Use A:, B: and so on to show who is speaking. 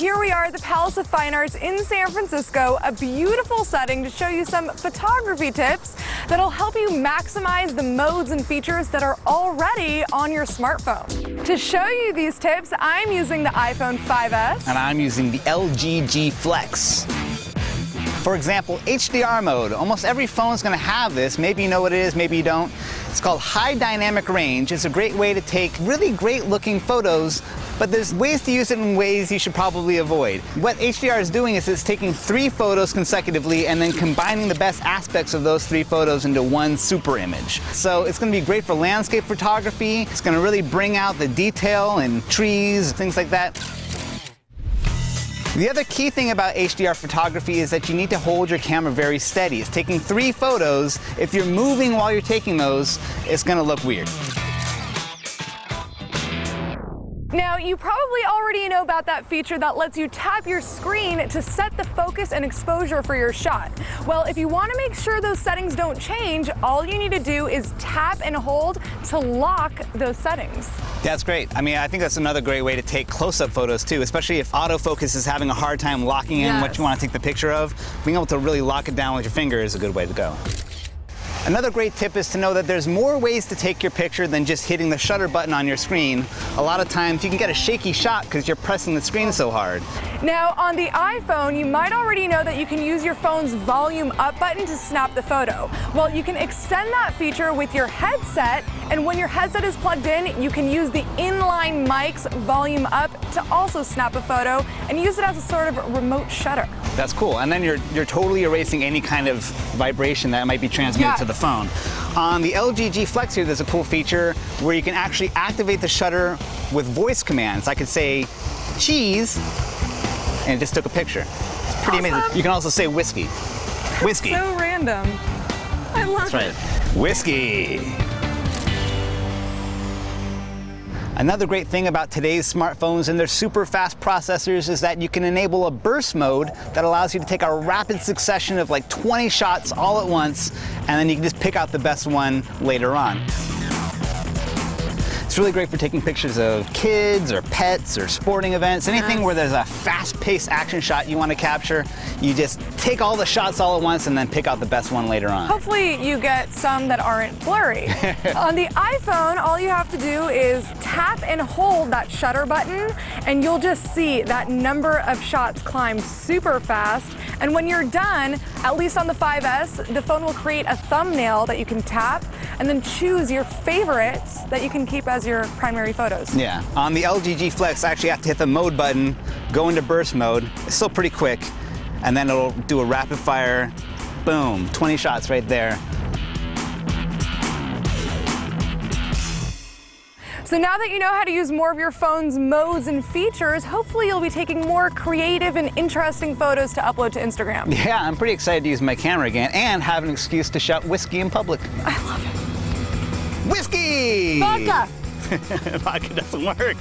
A: Here we are at the Palace of Fine Arts in San Francisco, a beautiful setting to show you some photography tips that'll help you maximize the modes and features that are already on your smartphone. To show you these tips, I'm using the iPhone 5S.
B: And I'm using the LG G Flex. For example, HDR mode. Almost every phone is going to have this. Maybe you know what it is, maybe you don't. It's called high dynamic range. It's a great way to take really great looking photos, but there's ways to use it in ways you should probably avoid. What HDR is doing is it's taking 3 photos consecutively and then combining the best aspects of those 3 photos into one super image. So it's going to be great for landscape photography. It's going to really bring out the detail and trees, things like that. The other key thing about HDR photography is that you need to hold your camera very steady. It's taking 3 photos. If you're moving while you're taking those, it's going to look weird.
A: Now, you probably already know about that feature that lets you tap your screen to set the focus and exposure for your shot. Well, if you want to make sure those settings don't change, all you need to do is tap and hold to lock those settings.
B: That's great. I mean, I think that's another great way to take close-up photos too, especially if autofocus is having a hard time locking in what you want to take the picture of. Being able to really lock it down with your finger is a good way to go. Another great tip is to know that there's more ways to take your picture than just hitting the shutter button on your screen. A lot of times you can get a shaky shot because you're pressing the screen so hard.
A: Now, on the iPhone, you might already know that you can use your phone's volume up button to snap the photo. Well, you can extend that feature with your headset, and when your headset is plugged in, you can use the inline mic's volume up to also snap a photo and use it as a sort of remote shutter.
B: That's cool. And then you're totally erasing any kind of vibration that might be transmitted to the phone. On the LG G Flex here, there's a cool feature where you can actually activate the shutter with voice commands. I could say cheese, and it just took a picture. It's pretty amazing. You can also say whiskey. Whiskey.
A: So random. I love it.
B: That's right. Whiskey. Another great thing about today's smartphones and their super fast processors is that you can enable a burst mode that allows you to take a rapid succession of like 20 shots all at once, and then you can just pick out the best one later on. It's really great for taking pictures of kids or pets or sporting events, anything where there's a fast-paced action shot you want to capture. You just take all the shots all at once and then pick out the best one later on.
A: Hopefully you get some that aren't blurry. On the iPhone, all you have to do is tap and hold that shutter button, and you'll just see that number of shots climb super fast. And when you're done, at least on the 5S, the phone will create a thumbnail that you can tap and then choose your favorites that you can keep as your primary photos.
B: Yeah. On the LG G Flex, I actually have to hit the mode button, go into burst mode. It's still pretty quick, and then it'll do a rapid fire, boom, 20 shots right there.
A: So now that you know how to use more of your phone's modes and features, hopefully you'll be taking more creative and interesting photos to upload to Instagram.
B: Yeah, I'm pretty excited to use my camera again and have an excuse to shout whiskey in public.
A: I love it.
B: Whiskey!
A: Vodka!
B: Vodka doesn't work.